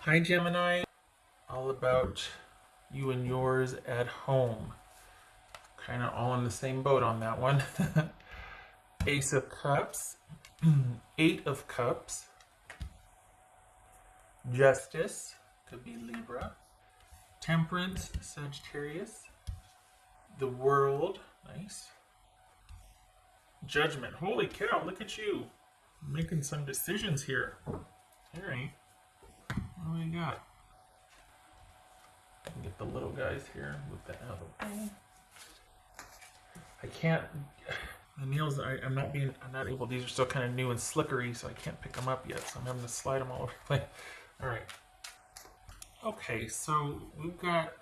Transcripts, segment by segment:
Hi Gemini, all about you and yours at home. Kind of all in the same boat on that one. Ace of Cups, Eight of Cups, Justice, could be Libra, Temperance, Sagittarius, the World, nice, Judgment. Holy cow, look at you making some decisions here. All right, what do we got? Get the little guys here with the out of the way. I can't. The nails. I'm not able. These are still kind of new and slickery, so I can't pick them up yet. So I'm having to slide them all over the place. All right. Okay, so we've got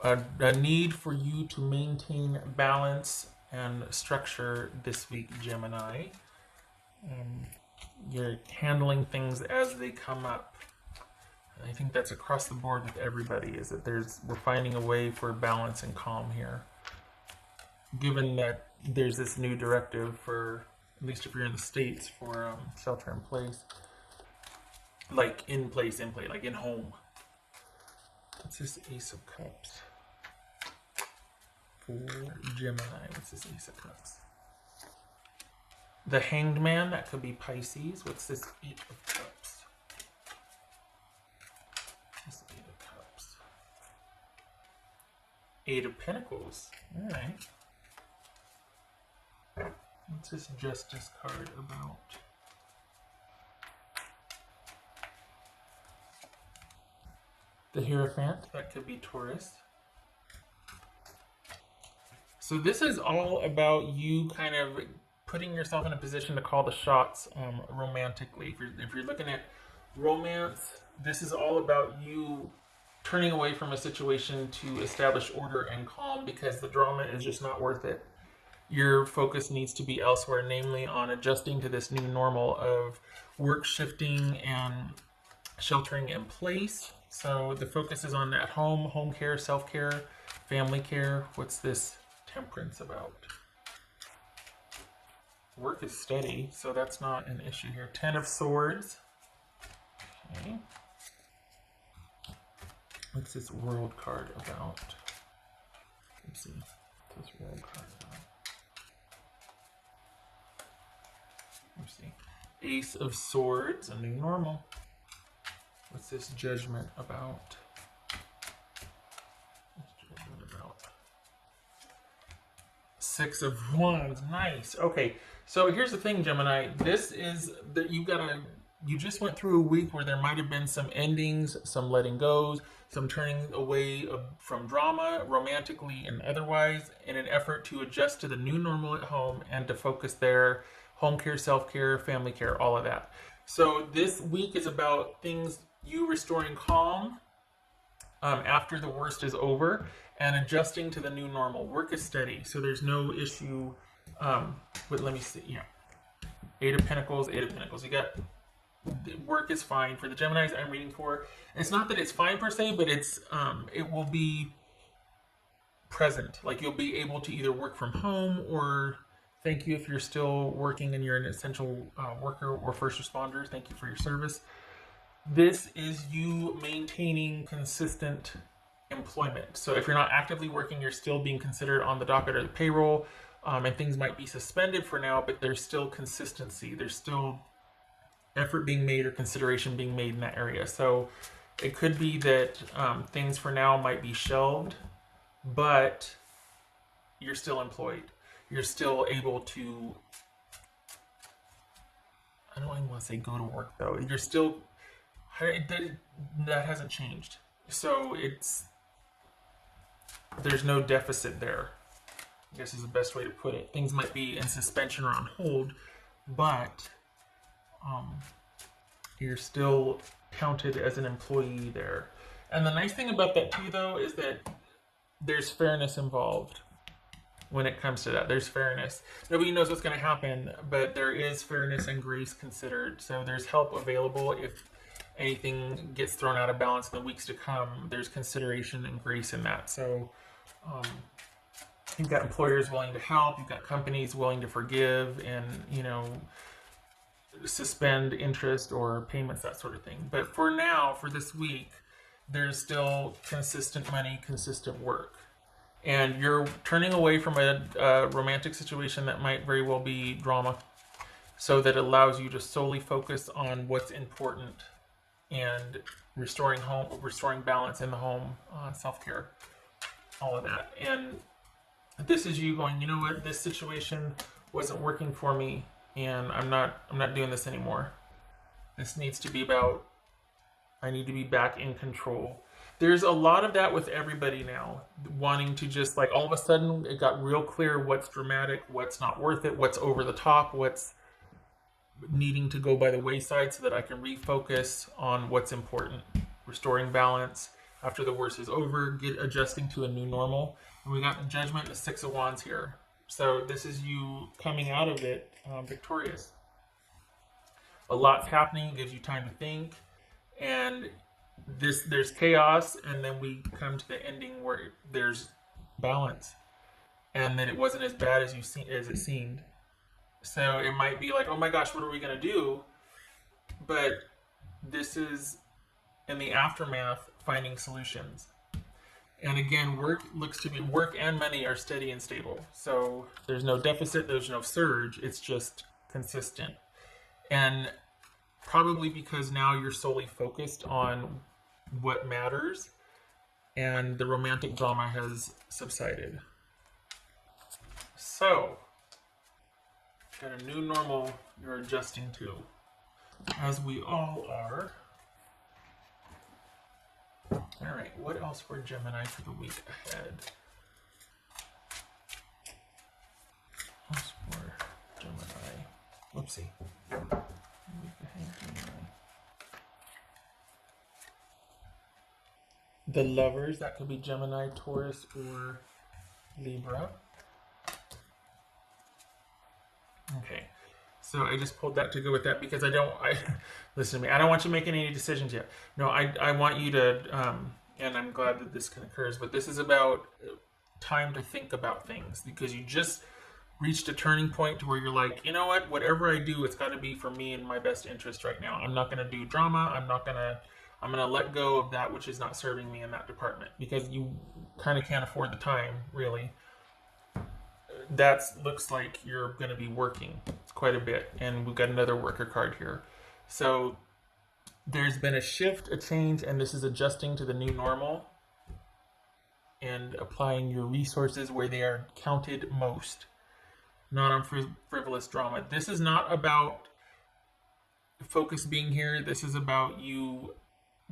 a need for you to maintain balance and structure this week, Gemini. You're handling things as they come up. I think that's across the board with everybody, is that we're finding a way for balance and calm here. Given that there's this new directive for, at least if you're in the States, for shelter in place. Like in place, like in home. What's this Ace of Cups? For Gemini, what's this Ace of Cups? The Hanged Man, that could be Pisces. What's this Eight of Cups? Eight of Cups. Eight of Pentacles. Alright. What's this Justice card about? The Hierophant. That could be Taurus. So this is all about you kind of putting yourself in a position to call the shots romantically. If you're looking at romance, this is all about you turning away from a situation to establish order and calm, because the drama is just not worth it. Your focus needs to be elsewhere, namely on adjusting to this new normal of work shifting and sheltering in place. So the focus is on at home, home care, self-care, family care. What's this Temperance about? Work is steady, so that's not an issue here. Ten of Swords. Okay. What's this World card about? Let's see. What's this World card about? Let's see. Ace of Swords, a new normal. What's this Judgment about? What's Judgment about? Six of Wands, nice. Okay, so here's the thing, Gemini. This is that you just went through a week where there might have been some endings, some letting goes, some turning away from drama, romantically and otherwise, in an effort to adjust to the new normal at home and to focus there, home care, self-care, family care, all of that. So this week is about things, you restoring calm after the worst is over and adjusting to the new normal. Work is steady, so there's no issue with, let me see, yeah. Eight of Pentacles, Eight of Pentacles. You got, work is fine. For the Geminis I'm reading for, it's not that it's fine per se, but it's it will be present. Like you'll be able to either work from home, or thank you if you're still working and you're an essential worker or first responder. Thank you for your service. This is you maintaining consistent employment. So if you're not actively working, you're still being considered on the docket or the payroll, and things might be suspended for now, but there's still consistency. There's still effort being made or consideration being made in that area. So it could be that things for now might be shelved, but you're still employed. You're still able to, I don't even want to say go to work though. You're still, that hasn't changed. So there's no deficit there, I guess is the best way to put it. Things might be in suspension or on hold, but you're still counted as an employee there. And the nice thing about that too, though, is that there's fairness involved when it comes to that. There's fairness. Nobody knows what's going to happen, but there is fairness and grace considered. So there's help available if anything gets thrown out of balance in the weeks to come. There's consideration and grace in that. So you've got employers willing to help. You've got companies willing to forgive, and suspend interest or payments, that sort of thing. But for now, for this week, there's still consistent money, consistent work. And you're turning away from a romantic situation that might very well be drama, so that it allows you to solely focus on what's important and restoring balance in the home, self-care, all of that. And this is you going, you know what, this situation wasn't working for me, and I'm not doing this anymore. This needs to be about, I need to be back in control. There's a lot of that with everybody now, wanting to just like, all of a sudden it got real clear what's dramatic, what's not worth it, what's over the top, what's needing to go by the wayside, so that I can refocus on what's important. Restoring balance after the worst is over, adjusting to a new normal. And we got the Judgment, the Six of Wands here. So this is you coming out of it victorious. A lot's happening, gives you time to think, and there's chaos, and then we come to the ending where there's balance, and then it wasn't as bad as it seemed. So it might be like, oh my gosh, what are we gonna do? But this is in the aftermath, finding solutions. And again, work and money are steady and stable. So there's no deficit, there's no surge, it's just consistent. And probably because now you're solely focused on what matters, and the romantic drama has subsided. So, got a new normal you're adjusting to, as we all are. All right, what else for Gemini for the week ahead? What's for Gemini? Whoopsie. Week ahead, Gemini. The Lovers, that could be Gemini, Taurus, or Libra. Okay, so I just pulled that to go with that because listen to me, I don't want you making any decisions yet. No, I want you to, and I'm glad that this occurs, but this is about time to think about things, because you just reached a turning point to where you're like, you know what, whatever I do, it's got to be for me and my best interest right now. I'm not going to do drama. I'm going to let go of that which is not serving me in that department, because you kind of can't afford the time, really. That looks like you're going to be working quite a bit, and we've got another worker card here. So there's been a shift, a change, and this is adjusting to the new normal and applying your resources where they are counted most, not on frivolous drama. This is not about focus being here. This is about you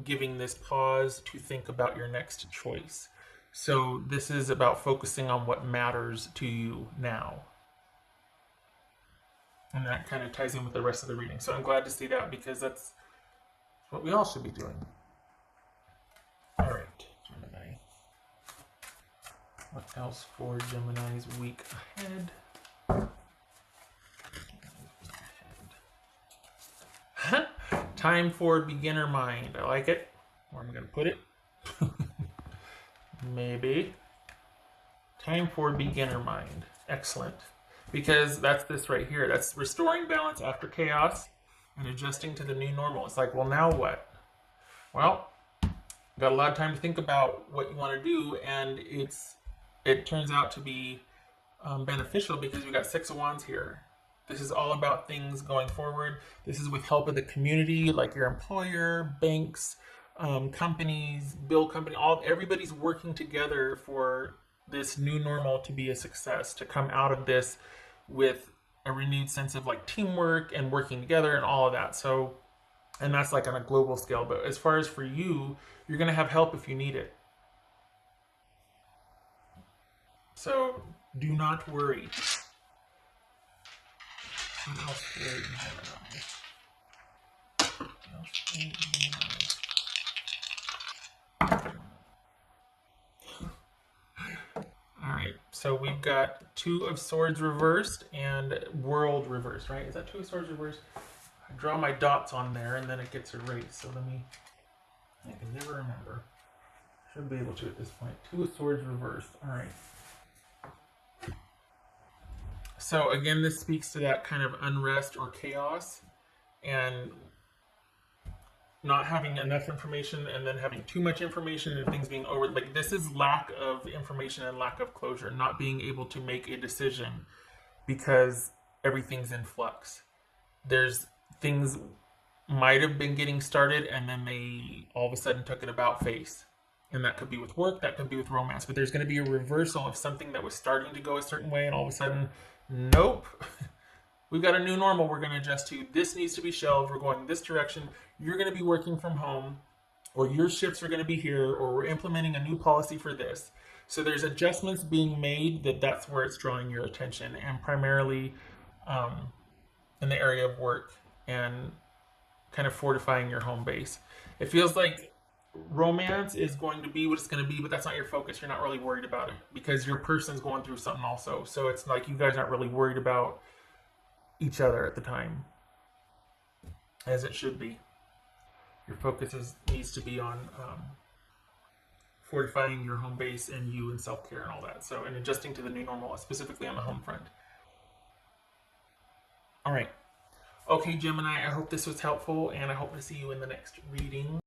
giving this pause to think about your next choice. So this is about focusing on what matters to you now. And that kind of ties in with the rest of the reading. So I'm glad to see that, because that's what we all should be doing. All right, Gemini. What else for Gemini's week ahead? Time for beginner mind. I like it. Where am I going to put it? Maybe. Time for beginner mind. Excellent. Because that's this right here. That's restoring balance after chaos and adjusting to the new normal. It's like, well, now what? Well, got a lot of time to think about what you want to do, and it turns out to be beneficial, because we got Six of Wands here. This is all about things going forward. This is with help of the community, like your employer, banks, companies, everybody's working together for this new normal to be a success, to come out of this with a renewed sense of like teamwork and working together and all of that. So, and that's like on a global scale. But as far as for you, you're going to have help if you need it. So do not worry. What else for Gemini? All right, so we've got Two of Swords reversed and World reversed, right? Is that Two of Swords reversed? I draw my dots on there and then it gets erased. So I can never remember. Should be able to at this point. Two of Swords reversed. All right. So again, this speaks to that kind of unrest or chaos. and not having enough information and then having too much information and things being over. Like, this is lack of information and lack of closure, not being able to make a decision because everything's in flux. There's things might have been getting started and then they all of a sudden took an about face. And that could be with work, that could be with romance, but there's going to be a reversal of something that was starting to go a certain way and all of a sudden, nope. We've got a new normal we're going to adjust to. This needs to be shelved. We're going this direction. You're going to be working from home, or your shifts are going to be here, or we're implementing a new policy for this. So there's adjustments being made that's where it's drawing your attention, and primarily in the area of work and kind of fortifying your home base. It feels like romance is going to be what it's going to be, but that's not your focus. You're not really worried about it because your person's going through something also. So it's like you guys aren't really worried about each other at the time, as it should be. Your focus needs to be on fortifying your home base and you and self-care and all that. So, and adjusting to the new normal, specifically on the home front. All right. Okay, Gemini, I hope this was helpful, and I hope to see you in the next reading.